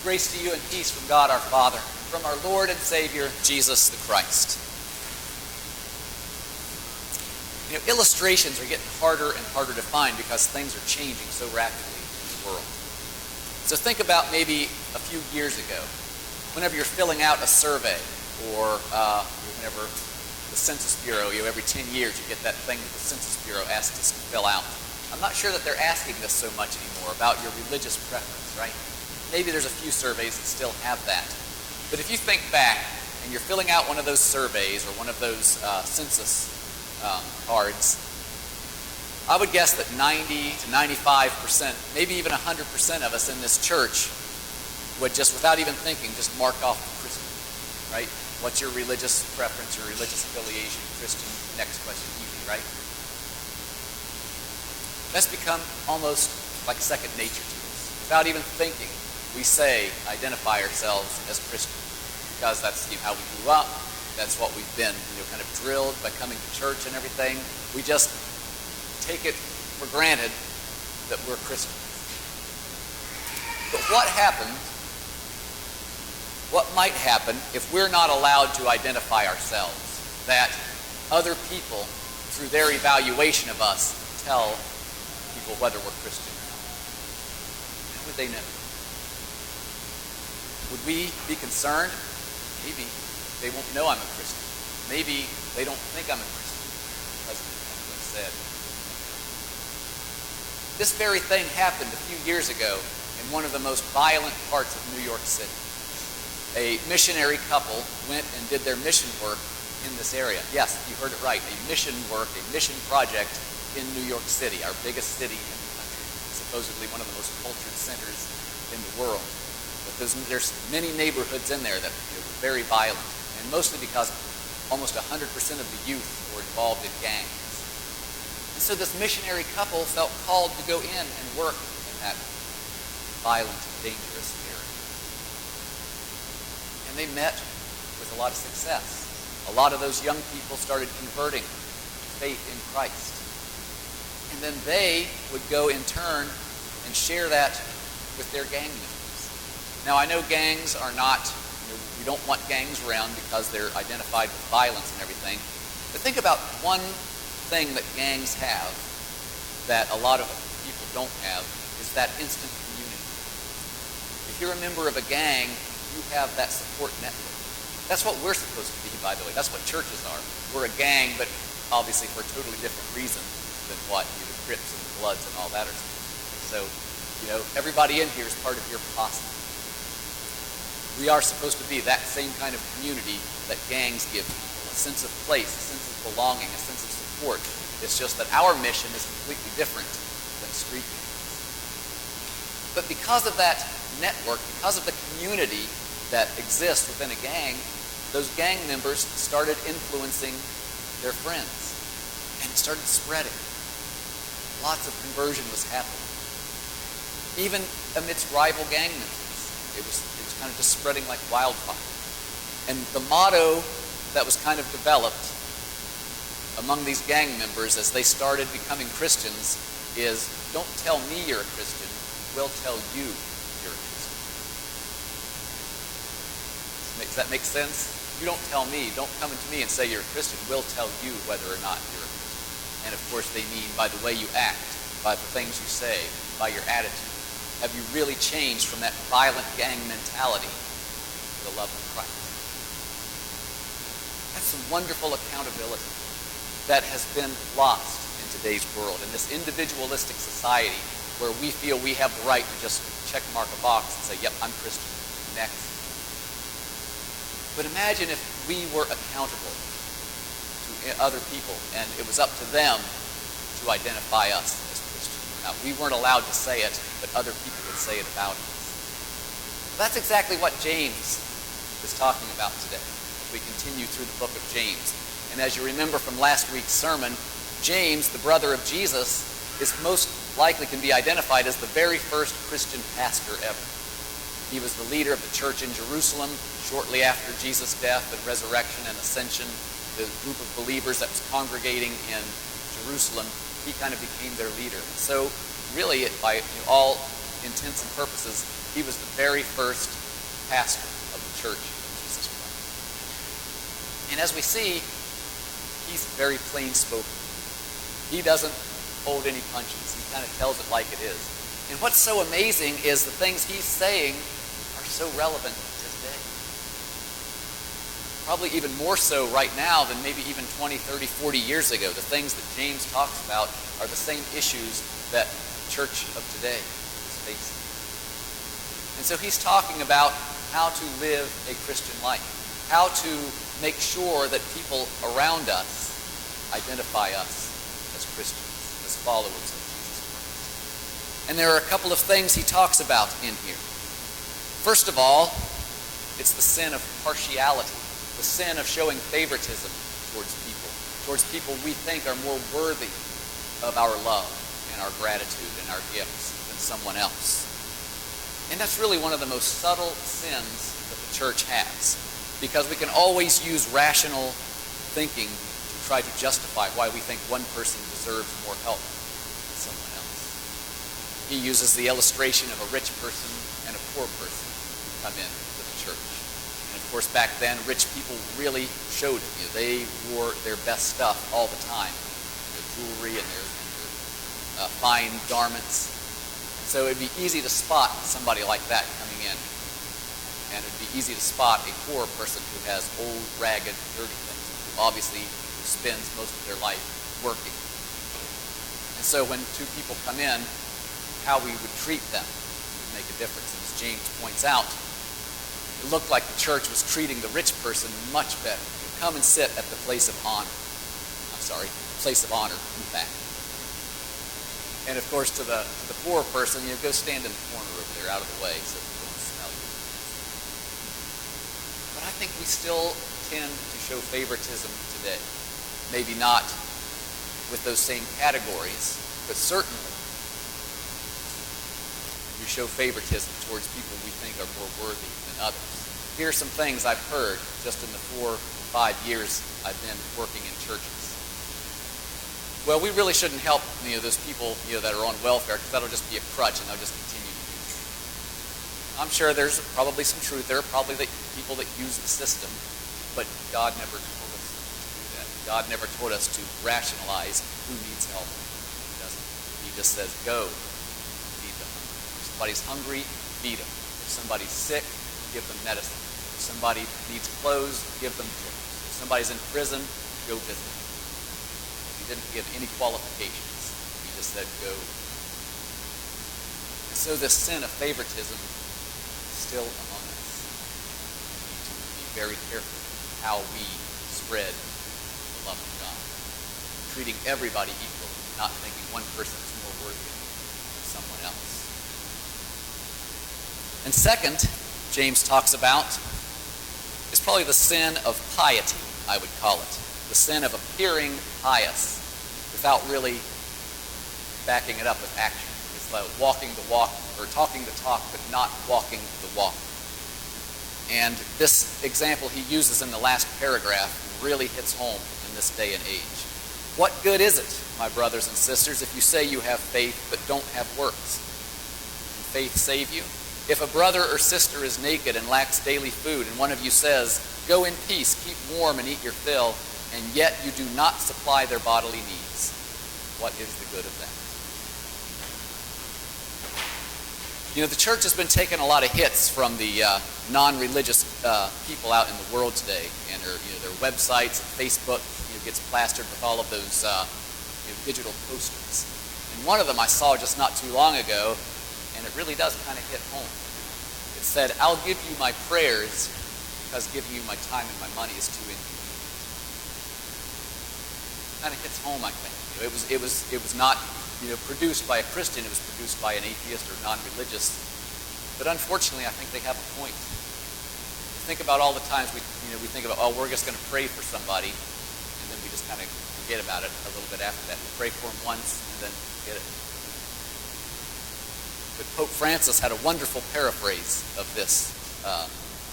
Grace to you and peace from God our Father, and from our Lord and Savior, Jesus the Christ. You know, illustrations are getting harder and harder to find because things are changing so rapidly in the world. So think about maybe a few years ago, whenever you're filling out a survey, or whenever the Census Bureau, every 10 years you get that thing that the Census Bureau asks us to fill out. I'm not sure that they're asking this so much anymore about your religious preference, right? Maybe there's a few surveys that still have that. But if you think back and you're filling out one of those surveys or one of those census cards, I would guess that 90 to 95%, maybe even 100% of us in this church would just, without even thinking, just mark off Christian, right? What's your religious preference, your religious affiliation? Christian, next question, easy, right? That's become almost like second nature to us. Without even thinking, we identify ourselves as Christian because that's how we grew up. That's what we've been, kind of drilled by coming to church and everything. We just take it for granted that we're Christians. But what might happen if we're not allowed to identify ourselves? That other people, through their evaluation of us, tell people whether we're Christian or not. How would they know? Would we be concerned? Maybe they won't know I'm a Christian. Maybe they don't think I'm a Christian because of what I said. This very thing happened a few years ago in one of the most violent parts of New York City. A missionary couple went and did their mission work in this area. Yes, you heard it right. A mission project in New York City, our biggest city in the country. Supposedly one of the most cultured centers in the world. But there's many neighborhoods in there that were very violent, and mostly because almost 100% of the youth were involved in gangs. And so this missionary couple felt called to go in and work in that violent, dangerous area. And they met with a lot of success. A lot of those young people started converting to faith in Christ. And then they would go in turn and share that with their gang members. Now, I know gangs are not, we don't want gangs around because they're identified with violence and everything. But think about one thing that gangs have that a lot of people don't have, is that instant community. If you're a member of a gang, you have that support network. That's what we're supposed to be, by the way. That's what churches are. We're a gang, but obviously for a totally different reason than what the Crips and the Bloods and all that are supposed to be. So, everybody in here is part of your posse. We are supposed to be that same kind of community that gangs give people, a sense of place, a sense of belonging, a sense of support. It's just that our mission is completely different than street gangs. But because of that network, because of the community that exists within a gang, those gang members started influencing their friends, and it started spreading. Lots of conversion was happening. Even amidst rival gang members, it was kind of just spreading like wildfire. And the motto that was kind of developed among these gang members as they started becoming Christians is, don't tell me you're a Christian, we'll tell you you're a Christian. Does that make sense? You don't tell me, don't come to me and say you're a Christian, we'll tell you whether or not you're a Christian. And of course they mean by the way you act, by the things you say, by your attitude. Have you really changed from that violent gang mentality to the love of Christ? That's some wonderful accountability that has been lost in today's world, in this individualistic society where we feel we have the right to just check mark a box and say, yep, I'm Christian. Next. But imagine if we were accountable to other people and it was up to them to identify us as Christians. Now, we weren't allowed to say it, but other people would say it about us. That's exactly what James is talking about today as we continue through the book of James. And as you remember from last week's sermon, James, the brother of Jesus, is most likely can be identified as the very first Christian pastor ever. He was the leader of the church in Jerusalem shortly after Jesus' death and resurrection and ascension. The group of believers that was congregating in Jerusalem, he kind of became their leader. So really, by all intents and purposes, He was the very first pastor of the church of Jesus Christ. And as we see, he's very plain-spoken. He doesn't hold any punches. He kind of tells it like it is. And what's so amazing is the things he's saying are so relevant today. Probably even more so right now than maybe even 20, 30, 40 years ago. The things that James talks about are the same issues that the church of today is facing. And so he's talking about how to live a Christian life, how to make sure that people around us identify us as Christians, as followers of Jesus Christ. And there are a couple of things he talks about in here. First of all, it's the sin of partiality, the sin of showing favoritism towards people we think are more worthy of our love and our gratitude and our gifts than someone else. And that's really one of the most subtle sins that the church has, because we can always use rational thinking to try to justify why we think one person deserves more help than someone else. He uses the illustration of a rich person and a poor person who come in to the church. And of course, back then, rich people really showed it. They wore their best stuff all the time, their jewelry and their fine garments. And so it'd be easy to spot somebody like that coming in. And it'd be easy to spot a poor person who has old, ragged, dirty things, who obviously spends most of their life working. And so when two people come in, how we would treat them would make a difference. And as James points out, it looked like the church was treating the rich person much better. Come and sit at the place of honor. Place of honor in the back. And of course, to the poor person, go stand in the corner over there, out of the way, so people don't smell you. But I think we still tend to show favoritism today. Maybe not with those same categories, but certainly we show favoritism towards people we think are more worthy than others. Here are some things I've heard just in the 4 or 5 years I've been working in churches. Well, we really shouldn't help those people that are on welfare, because that'll just be a crutch and they'll just continue to use it. I'm sure there's probably some truth. There are probably people that use the system, but God never told us to do that. God never told us to rationalize who needs help and who doesn't. He just says, go feed the hungry. If somebody's hungry, feed them. If somebody's sick, give them medicine. If somebody needs clothes, give them clothes. If somebody's in prison, go visit them. He didn't give any qualifications. He just said, go. And so this sin of favoritism is still among us. We need to be very careful how we spread the love of God. Treating everybody equally, not thinking one person is more worthy than someone else. And second, James talks about is probably the sin of piety, I would call it. The sin of appearing pious without really backing it up with action. It's like walking the walk, or talking the talk, but not walking the walk. And this example he uses in the last paragraph really hits home in this day and age. What good is it, my brothers and sisters, if you say you have faith but don't have works? Can faith save you? If a brother or sister is naked and lacks daily food, and one of you says, go in peace, keep warm and eat your fill, and yet you do not supply their bodily needs, what is the good of that? The church has been taking a lot of hits from the non-religious people out in the world today, and their websites and Facebook gets plastered with all of those digital posters. And one of them I saw just not too long ago, and it really does kind of hit home. It said, I'll give you my prayers because giving you my time and my money is too inconvenient. Kind of hits home, I think. It was not produced by a Christian. It was produced by an atheist or non-religious. But unfortunately, I think they have a point. Think about all the times we think about, we're just going to pray for somebody, and then we just kind of forget about it a little bit after that. We pray for them once and then forget it. But Pope Francis had a wonderful paraphrase of this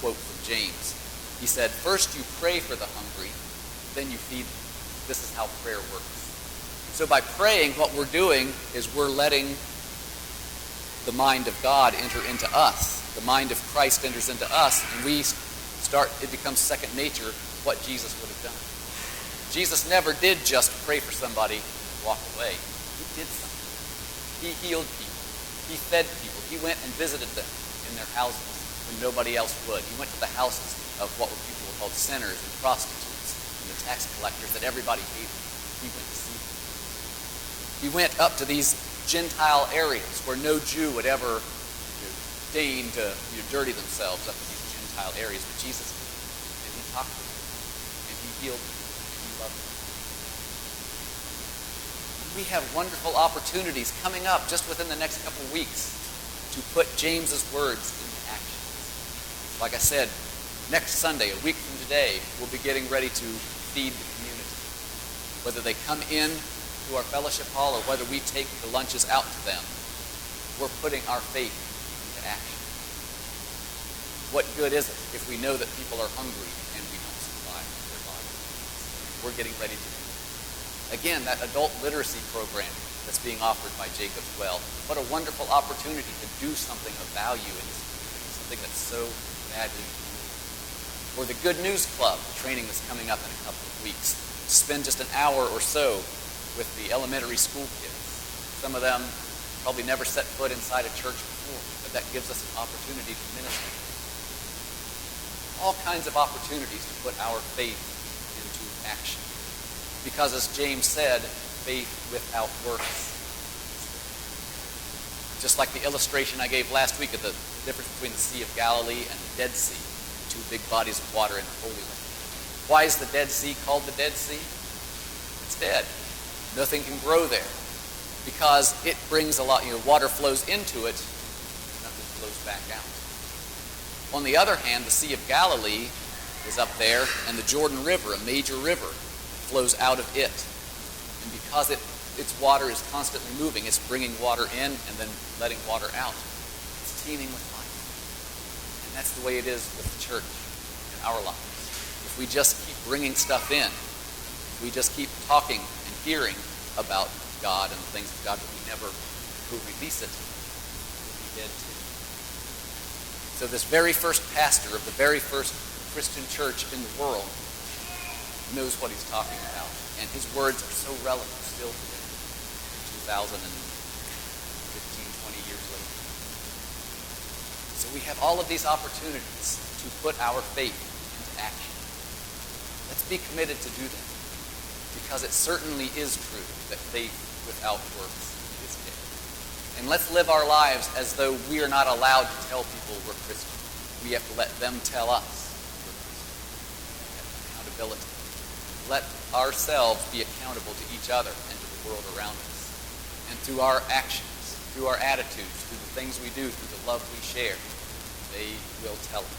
quote from James. He said, first you pray for the hungry, then you feed them. This is how prayer works. So by praying, what we're doing is we're letting the mind of God enter into us. The mind of Christ enters into us, and it becomes second nature what Jesus would have done. Jesus never did just pray for somebody and walk away. He did something. He healed people. He fed people. He went and visited them in their houses when nobody else would. He went to the houses of what people were called sinners and prostitutes and the tax collectors that everybody hated. He went to see them. He went up to these Gentile areas where no Jew would ever deign to dirty themselves up in these Gentile areas, but Jesus did. And he talked to them, and he healed them, and he loved them. We have wonderful opportunities coming up just within the next couple of weeks to put James's words into action. Like I said, next Sunday, a week from today, we'll be getting ready to feed the community. Whether they come in to our fellowship hall or whether we take the lunches out to them, we're putting our faith into action. What good is it if we know that people are hungry and we don't supply their bodies? We're getting ready to do that. Again, that adult literacy program that's being offered by Jacob's Well, what a wonderful opportunity to do something of value in this community, something that's so badly needed. Or the Good News Club, the training that's coming up in a couple of weeks. Spend just an hour or so with the elementary school kids. Some of them probably never set foot inside a church before, but that gives us an opportunity to minister. All kinds of opportunities to put our faith into action. Because as James said, faith without works. Just like the illustration I gave last week of the difference between the Sea of Galilee and the Dead Sea, two big bodies of water in the Holy Land. Why is the Dead Sea called the Dead Sea? It's dead. Nothing can grow there because it brings a lot, water flows into it, nothing flows back out. On the other hand, the Sea of Galilee is up there, and the Jordan River, a major river, flows out of it. And because its water is constantly moving, it's bringing water in and then letting water out. It's teeming with life. And that's the way it is with the church in our lives. If we just keep bringing stuff in, we just keep talking and hearing about God and the things of God, but we never release it, we'll be dead too. So this very first pastor of the very first Christian church in the world knows what he's talking about, and his words are so relevant still today, 2015, 20 years later. So we have all of these opportunities to put our faith into action. Let's be committed to do that. Because it certainly is true that faith without works is dead. And let's live our lives as though we are not allowed to tell people we're Christian. We have to let them tell us we're Christian. We have accountability. Let ourselves be accountable to each other and to the world around us. And through our actions, through our attitudes, through the things we do, through the love we share, they will tell us.